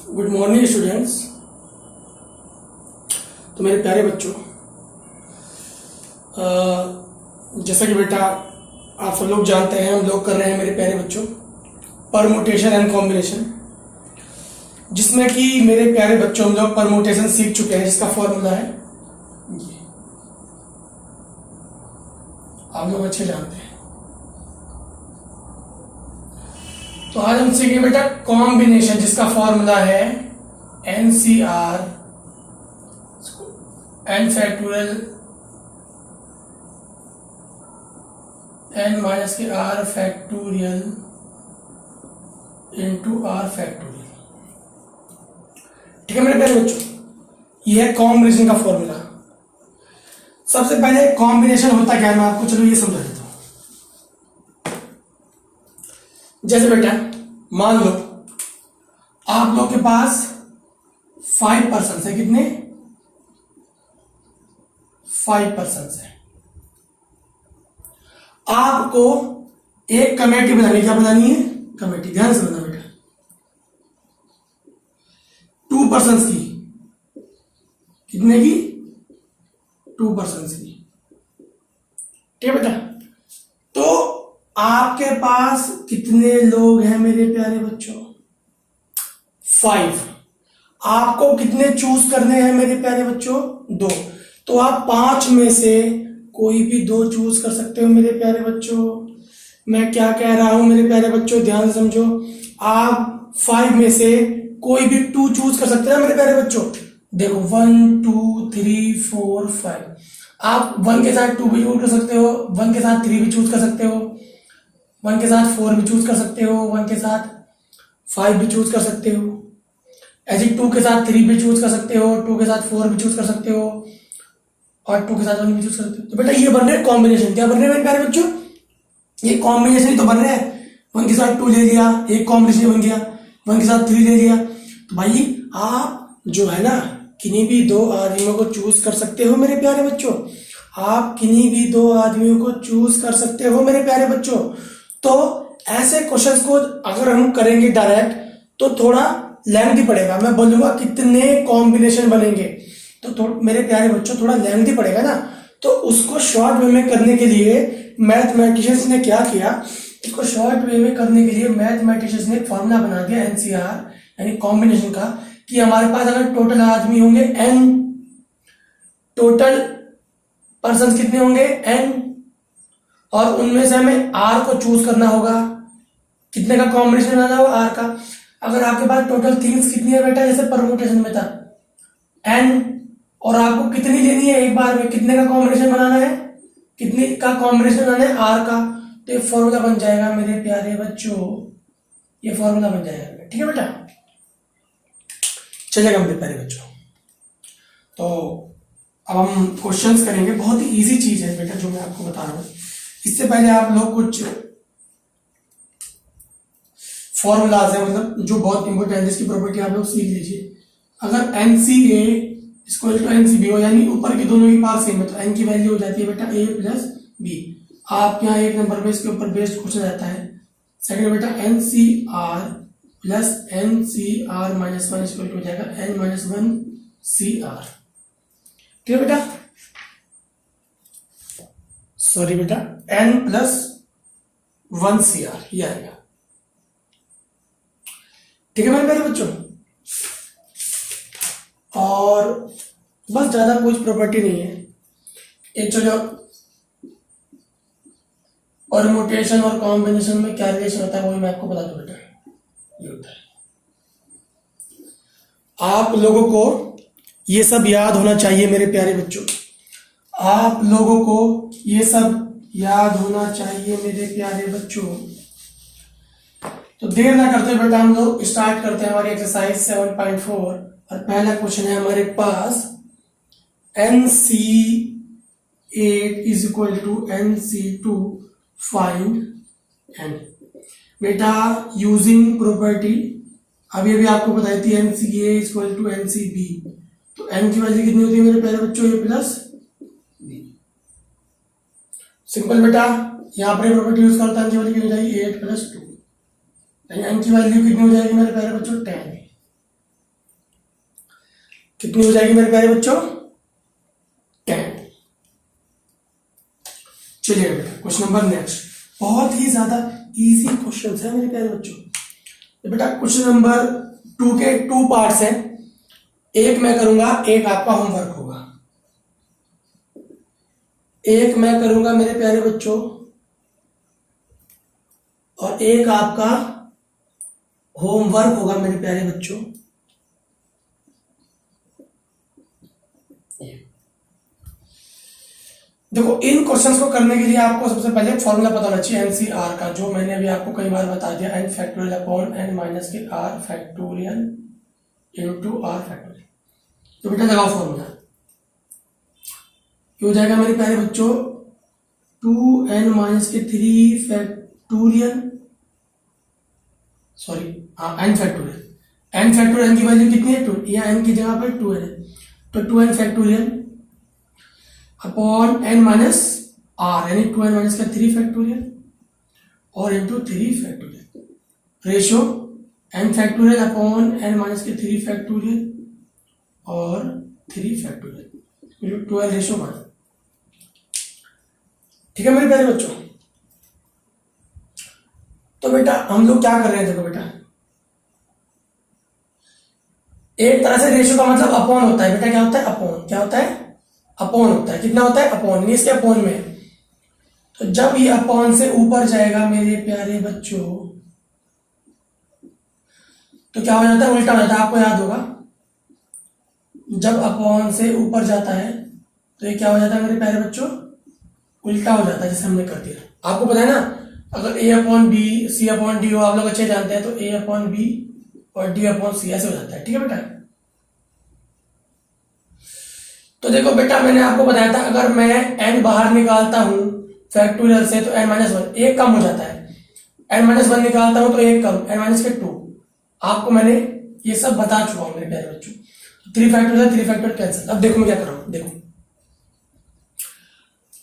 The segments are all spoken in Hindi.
Good morning students. तो मेरे प्यारे बच्चों, जैसा कि बेटा आप सब लोग जानते हैं, हम लोग कर रहे हैं मेरे प्यारे बच्चों परमुटेशन एंड कॉम्बिनेशन, जिसमें कि मेरे प्यारे बच्चों हम लोग परमुटेशन सीख चुके हैं, जिसका फॉर्मूला है ये, आप लोग अच्छे जानते हैं। तो आज हम सीखेंगे बेटा कॉम्बिनेशन, जिसका फॉर्मूला है NCR n factorial n minus के r factorial into r factorial. ठीक है मेरे प्यारे बच्चों, ये है कॉम्बिनेशन का फॉर्मूला। सबसे पहले कॉम्बिनेशन होता क्या है, मैं आपको चलो ये समझा देता हूं। जैसे बेटा मान लो आप लोग के पास 5 पर्सन है, कितने 5 पर्सन है। आपको एक कमेटी बनानी, क्या बनानी है, कमेटी, ध्यान से बनाना बेटा। 2 पर्सन की, कितने की, 2 पर्सन की, ठीक है बेटा। तो आपके पास कितने लोग हैं मेरे प्यारे बच्चों, 5। आपको कितने चूज करने हैं मेरे प्यारे बच्चों, 2। तो आप 5 में से कोई भी 2 चूज कर सकते हो मेरे प्यारे बच्चों। मैं क्या कह रहा हूं मेरे प्यारे बच्चों, ध्यान से समझो। आप 5 में से कोई भी 2 चूज कर सकते हो मेरे प्यारे बच्चों। देखो 1 2 3 4 5, आप 1 के साथ 2 भी चूज कर सकते हो, 1 के साथ 3 भी चूज कर सकते हो, 1 के साथ 4 भी चूज कर सकते हो, 1 के साथ 5 भी चूज कर सकते हो, ऐसे 2 के साथ 3 भी चूज कर सकते हो, 2 के साथ 4 भी चूज कर सकते हो, और 2 के साथ 1 भी चूज कर सकते हो। तो बेटा ये बन रहे कॉम्बिनेशन। क्या बन रहे हैं मेरे प्यारे बच्चों, ये कॉम्बिनेशन ही तो बन रहे हैं। 1 के साथ 2 ले लिया, एक कॉम्बिनेशन बन गया, 1 के साथ 3 ले लिया। तो भाई आप जो है ना, किन्हीं भी 2 आदमियों को चूज कर सकते हो मेरे प्यारे बच्चों। आप किन्हीं भी 2 आदमियों को चूज कर सकते हो मेरे प्यारे बच्चों। तो ऐसे क्वेश्चंस को अगर हम करेंगे डायरेक्ट तो थोड़ा लेंथी पड़ेगा। मैं बोलूंगा कितने कॉम्बिनेशन बनेंगे, तो मेरे प्यारे बच्चों थोड़ा लेंथी पड़ेगा ना। तो उसको शॉर्ट वे में करने के लिए मैथमेटिशियंस ने क्या किया, इसको शॉर्ट वे में करने के लिए मैथमेटिशियंस ने फॉर्मूला बना दिया NCR यानी कॉम्बिनेशन का, कि हमारे पास अगर टोटल आदमी होंगे n, टोटल पर्सन कितने होंगे n, और उनमें से हमें R को चूज करना होगा, कितने का कॉम्बिनेशन बनाना होगा, R का। अगर आपके पास टोटल थिंग्स कितनी है बेटा, जैसे परमुटेशन में था n, और आपको कितनी लेनी है एक बार में, कितने का कॉम्बिनेशन बनाना है, कितने का कॉम्बिनेशन बनाना है, R का। तो ये फॉर्मूला बन जाएगा मेरे प्यारे बच्चों, ये फॉर्मूला बन जाएगा, ठीक है बेटा। चलेगा मेरे प्यारे बच्चों। तो अब हम क्वेश्चंस करेंगे, बहुत ही इजी चीज है बेटा जो मैं आपको बता रहा हूं। इससे पहले आप लोग कुछ फॉर्मूलाज है, मतलब जो बहुत इंपॉर्टेंट है, जिसकी प्रॉपर्टी आप लोग सीख लीजिए। अगर NCA इक्वल टू NCB हो, यानी ऊपर के दोनों की पार सेम है, तो n की वैल्यू हो जाती है बेटा A प्लस B। आप यहाँ 1 नंबर पे इसके ऊपर बेस्ड क्वेश्चन रहता है। सेकंड बेटा NCR plus NCR minus 1 equal to हो जाएगा n माइनस 1 CR, ठीक है बेटा। सॉरी बेटा n प्लस 1 CR ये आएगा, ठीक है मेरे प्यारे बच्चों। और बस ज्यादा कुछ प्रॉपर्टी नहीं है। एक जो परमुटेशन और कॉम्बिनेशन में क्या रिलेशन होता है वही मैं आपको बता दूं बेटा। ये होता है, आप लोगों को ये सब याद होना चाहिए मेरे प्यारे बच्चों, आप लोगों को ये सब याद होना चाहिए मेरे प्यारे बच्चों। तो देर ना करते बेटा हम लोग स्टार्ट करते हैं हमारी एक्सरसाइज 7.4। और पहला क्वेश्चन है हमारे पास, NC8 is equal to NC2 find n। बेटा यूजिंग प्रॉपर्टी अभी अभी आपको बताई थी NCA is equal to NCB, तो n की वैल्यू कितनी होती है मेरे प्यारे बच्चों, a प्लस b। सिंपल बेटा, यहाँ पर प्रॉपर्टी यूज करता है, n की वैल्यू कितनी हो जाएगी 8 प्लस 2, n की वैल्यू कितनी हो जाएगी मेरे प्यारे बच्चों 10। कितनी हो जाएगी मेरे प्यारे बच्चों? 10। चलिए बेटा क्वेश्चन नंबर नेक्स्ट, बहुत ही ज्यादा इजी क्वेश्चन है मेरे प्यारे बच्चों। तो बेटा क्वेश्चन नंबर 2 के 2 पार्ट्स हैं, एक मैं करूंगा, एक आपका होमवर्क होगा। एक मैं करूंगा मेरे प्यारे बच्चों और एक आपका होमवर्क होगा मेरे प्यारे बच्चों। देखो इन क्वेश्चंस को करने के लिए आपको सबसे पहले फॉर्मूला पता होना चाहिए एनसीआर का, जो मैंने अभी आपको कई बार बता दिया, n factorial upon n minus के r factorial into r factorial. तो बेटा लगाओ फॉर्मूला, ये हो जाएगा मेरे प्यारे बच्चों 2n माइनस के 3 factorial, sorry n factorial, n factorial n की वैल्यू कितनी है 2, या n की जगह पर 2 है, तो 2n factorial upon n minus r, यानी 2n माइनस का 3 फैक्टोरियल और into 3 factorial, ratio n factorial upon n minus के 3 फैक्टोरियल और 3 फैक्टोरियल, 12 रेशो 1। ठीक है मेरे प्यारे बच्चों। तो बेटा हम लोग क्या कर रहे हैं, देखो बेटा एक तरह से रेशो का मतलब अपॉन होता है बेटा, क्या होता है अपॉन, क्या होता है अपॉन होता है, कितना होता है अपॉन, इसके अपॉन में। तो जब ये अपॉन से ऊपर जाएगा मेरे प्यारे बच्चों तो क्या हो जाता है, उल्टा हो जाता है, आपको याद होगा जब अपॉन से ऊपर जाता है तो ये क्या हो जाता है मेरे प्यारे बच्चों, उल्टा हो जाता है, जैसे हमने कर दिया। आपको पता है ना, अगर a upon b c upon d हो, आप लोग अच्छे जानते हैं, तो a अपॉन बी और d अपॉन सी ऐसे हो जाता है। ठीक है बेटा। तो देखो बेटा मैंने आपको बताया था, अगर मैं n बाहर निकालता हूं फैक्टोरियल से तो n माइनस 1 एक कम हो जाता है, n माइनस 1 निकालता हूं तो एक कम, n माइनस के 2। आपको मैंने ये सब बता चुका हूं मेरे प्यारे बच्चों। 3 फैक्टोरियल 3 फैक्टोरियल कैंसिल। अब देखो मैं क्या कर रहा हूं, देखो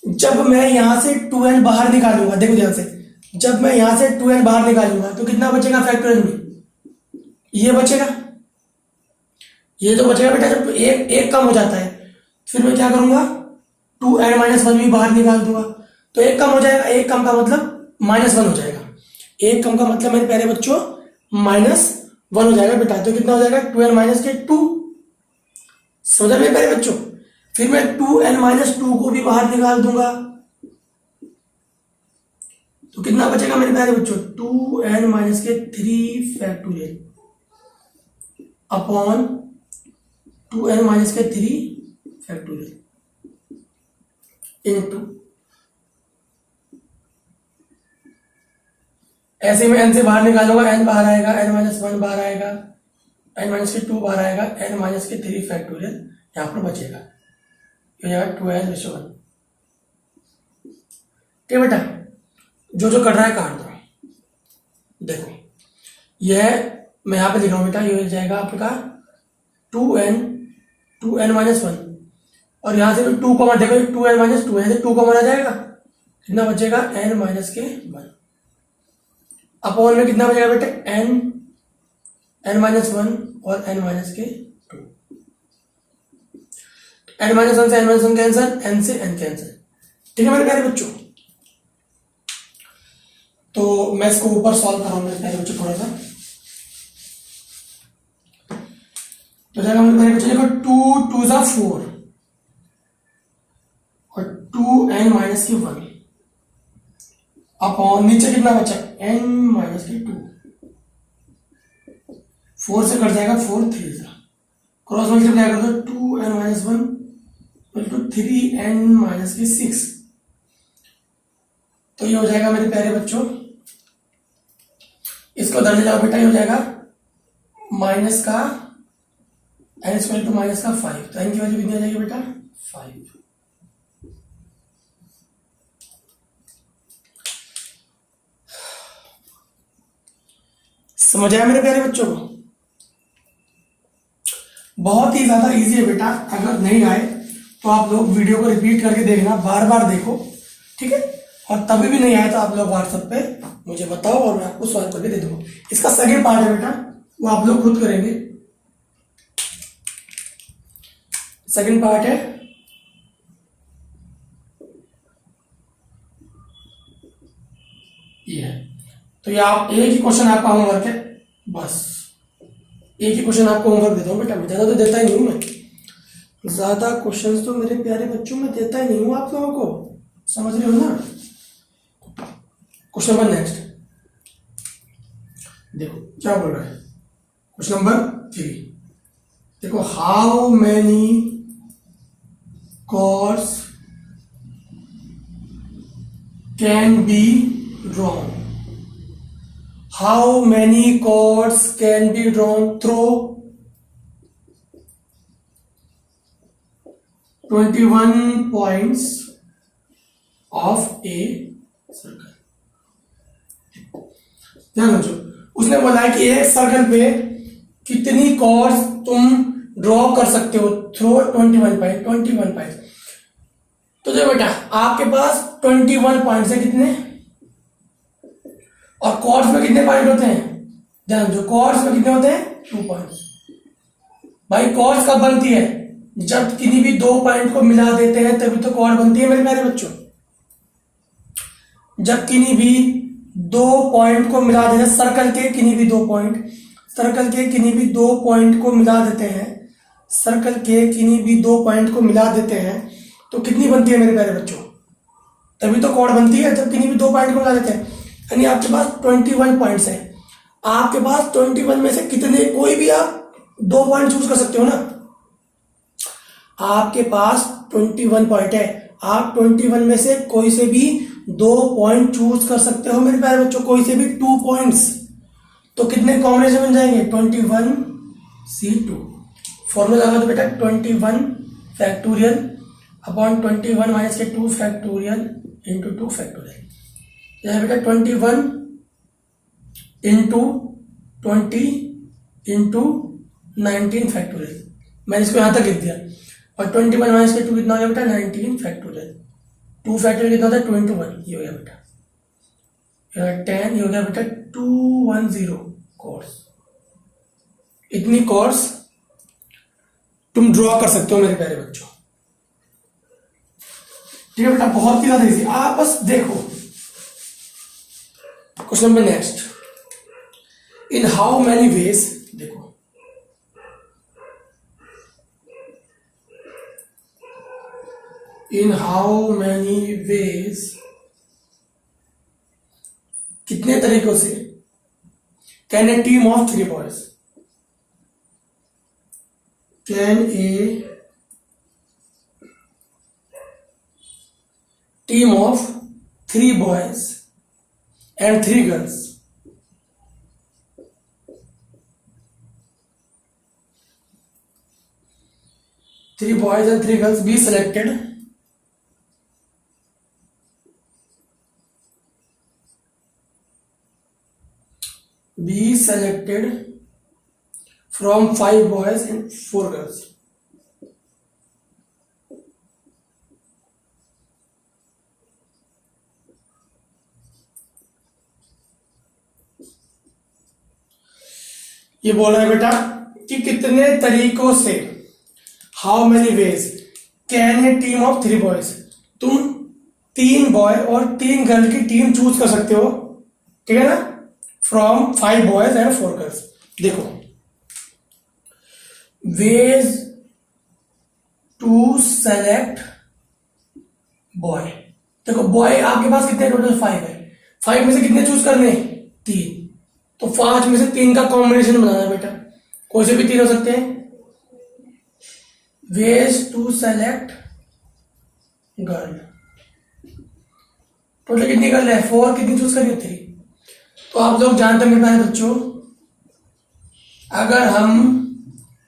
जब मैं यहां से 2n बाहर निकालूंगा, देखो ध्यान से, जब मैं यहां से 2n बाहर निकालूंगा तो कितना बचेगा फैक्टोरियल में, ये बचेगा, ये तो बचेगा बेटा। जब एक कम हो जाता है फिर मैं क्या करूंगा, 2n माइनस 1 भी बाहर निकाल दूंगा, तो एक कम हो जाएगा, एक कम का मतलब माइनस 1 हो जाएगा, एक कम का मतलब मेरे प्यारे बच्चों माइनस 1 हो जाएगा बेटा। तो कितना हो जाएगा 2n माइनस के 2, समझ मेरे प्यारे बच्चों। फिर मैं 2n माइनस 2 को भी बाहर निकाल दूंगा तो कितना बचेगा मेरे प्यारे बच्चों, 2n माइनस के 3 फैक्टोरियल अपॉन 2n माइनस के 3 फैक्टोरियल इनटू, ऐसे में n से बाहर निकालूंगा, n बाहर आएगा, n माइनस 1 बाहर आएगा, n माइनस के 2 बाहर आएगा, n माइनस के 3 फैक्टोरियल यहां पर बचेगा, ये जाएगा 2n/1। ठीक है बेटा, जो जो कट रहा है काट दो। देखो यह मैं यहां पे लिख रहा हूं बेटा, ये हो जाएगा आपका 2n माइनस 1 और यहां से 2 कॉमन, देखो 2n माइनस 2 है, 2 कॉमन आ जाएगा, कितना बचेगा n माइनस के 1 अपॉन में कितना बचेगा बेटे n माइनस 1 और n माइनस के 2, n माइनस 1 से n माइनस 1 कैंसिल, n से n कैंसिल। ठीक है मेरे प्यारे बच्चों। तो मैं इसको ऊपर सॉल्व कर रहा हूं मेरे प्यारे बच्चों थोड़ा सा। तो जाएगा मेरे प्यारे बच्चों, देखो 2 2 4 और 2n माइनस की 1 अपॉन नीचे कितना बचा n माइनस की 2, 4 से कट जाएगा 4 3 सा, क्रॉस मल्टीप्लाई कर दो 2n minus 1 equal to 3n minus की 6। तो ये हो जाएगा मेरे प्यारे बच्चों, इसको दर्ज जाओ बेटा, ये हो जाएगा माइनस का n इक्वल टू माइनस का 5, तो n की वैल्यू कितनी आ जाएगी बेटा 5। समझ आया मेरे प्यारे बच्चों को, बहुत ही ज्यादा इजी है बेटा। अगर नहीं आए तो आप लोग वीडियो को रिपीट करके देखना, बार बार देखो, ठीक है। और तभी भी नहीं आए तो आप लोग व्हाट्सएप पे मुझे बताओ और मैं आपको सॉल्व करके दे दूंगा। इसका सेकंड पार्ट है बेटा, वो आप लोग खुद करेंगे। सेकंड पार्ट है ये है। तो ये आप एक ही क्वेश्चन आपका होमवर्क है, बस एक ही क्वेश्चन आपको होमवर्क देता हूँ बेटा, मैं ज़्यादा तो देता ही नहीं हूँ, मैं ज़्यादा क्वेश्चंस तो मेरे प्यारे बच्चों में देता ही नहीं हूँ आप लोगों को, समझ रहे हो ना। क्वेश्चन नंबर नेक्स्ट देखो क्या बोल रहा है, क्वेश्चन नंबर 3 देखो, how many chords can be drawn, how many chords can be drawn through 21 points of a circle. ध्यान रखो, उसने बोला है कि एक सर्कल पे कितनी कॉर्ड्स तुम ड्रॉ कर सकते हो थ्रू 21 पॉइंट। तो देखो बेटा, आपके पास 21 पॉइंट्स है कितने, और कॉर्ड्स में कितने पॉइंट होते हैं, ध्यान दो, कॉर्ड्स में कितने होते हैं 2 पॉइंट्स। भाई कॉर्ड्स कब बनती है, जब किसी भी 2 पॉइंट को मिला देते हैं तभी तो कॉर्ड बनती है मेरे प्यारे बच्चों। जब किन्हीं भी 2 पॉइंट को मिला देते हैं, सर्कल के किन्हीं भी 2 पॉइंट, सर्कल के किन्हीं भी 2 पॉइंट को मिला देते हैं, सर्कल के किन्हीं भी 2 पॉइंट को मिला देते हैं, तो कितनी बनती है मेरे प्यारे बच्चों, तभी तो कॉर्ड बनती है, जब किन्हीं भी 2 पॉइंट को मिला देते हैं। यानी आपके पास 21 पॉइंट्स हैं, आपके पास 21 में से कितने, कोई भी आप 2 पॉइंट चूज कर सकते हो ना। आपके पास 21 पॉइंट है, आप 21 में से कोई से भी 2 पॉइंट चूज कर सकते हो मेरे प्यारे बच्चों, कोई से भी 2 पॉइंट्स। तो कितने कॉम्बिनेशन बन जाएंगे 21C2। फॉर्मूला लगा दो बेटा, 21 फैक्टोरियल अपॉन 21 माइनस के 2 फैक्टोरियल इंटू 2 फैक्टोरियल। यह बेटा 21 इंटू 20 इंटू 19 फैक्टोरियल, मैंने इसको यहां तक लिख दिया, और 21 माइनस के 2 कितना हो गया बेटा 19 फैक्टोरियल, 2 फैक्टोरियल कितना होता है 2 इंटू 1, ये हो गया बेटा 10, ये हो गया बेटा 210 कॉर्ड्स। इतनी कॉर्ड्स तुम ड्रॉ कर सकते हो मेरे प्यारे बच्चों, ठीक है बेटा, बहुत ही ज्यादा इजी। आप बस देखो question number next, in how many ways, देखो इन हाउ मैनी वेज, कितने तरीकों से can a team of 3 boys, can a team of 3 boys and 3 girls three boys and 3 girls be selected from 5 boys and 4 girls. ये बोला है बेटा कि कितने तरीकों से, how many ways can a team of 3 boys, तुम 3 बॉय और 3 गर्ल की टीम चूज कर सकते हो, ठीक है ना, फ्रॉम 5 बॉयज एंड 4 गर्ल्स। देखो वेज टू सेलेक्ट बॉय, देखो बॉय आपके पास कितने टोटल 5 है, 5 में से कितने चूज करने 3, तो 5 में से 3 का कॉम्बिनेशन बनाना है बेटा, कोई से भी 3 हो सकते हैं। Ways to select girl, total कितनी गर्ल है 4, कितनी चूज करनी 3। तो आप लोग जानते हैं मेरे प्यारे बच्चों, अगर हम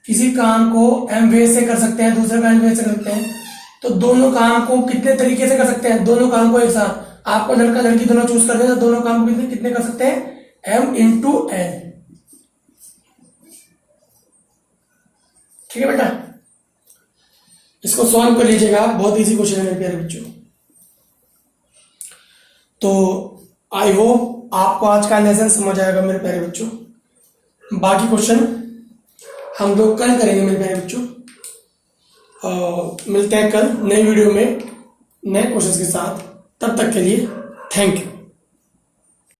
किसी काम को m वेज से कर सकते हैं, दूसरे का n वेज से कर सकते हैं, तो दोनों काम को कितने तरीके से कर सकते हैं, दोनों काम को एक साथ, आपको लड़का लड़की दोनों चूज कर देना, दोनों काम को कितने कर सकते हैं m इंटू n, ठीक है बेटा। इसको सॉल्व कर लीजिएगा आप, बहुत इजी क्वेश्चन है मेरे प्यारे बच्चों। तो आई होप आपको आज का लेसन समझ आएगा मेरे प्यारे बच्चों, बाकी क्वेश्चन हम लोग कल करेंगे मेरे प्यारे बच्चों। मिलते हैं कल नई वीडियो में नए क्वेश्चंस के साथ। तब तक के लिए थैंक यू।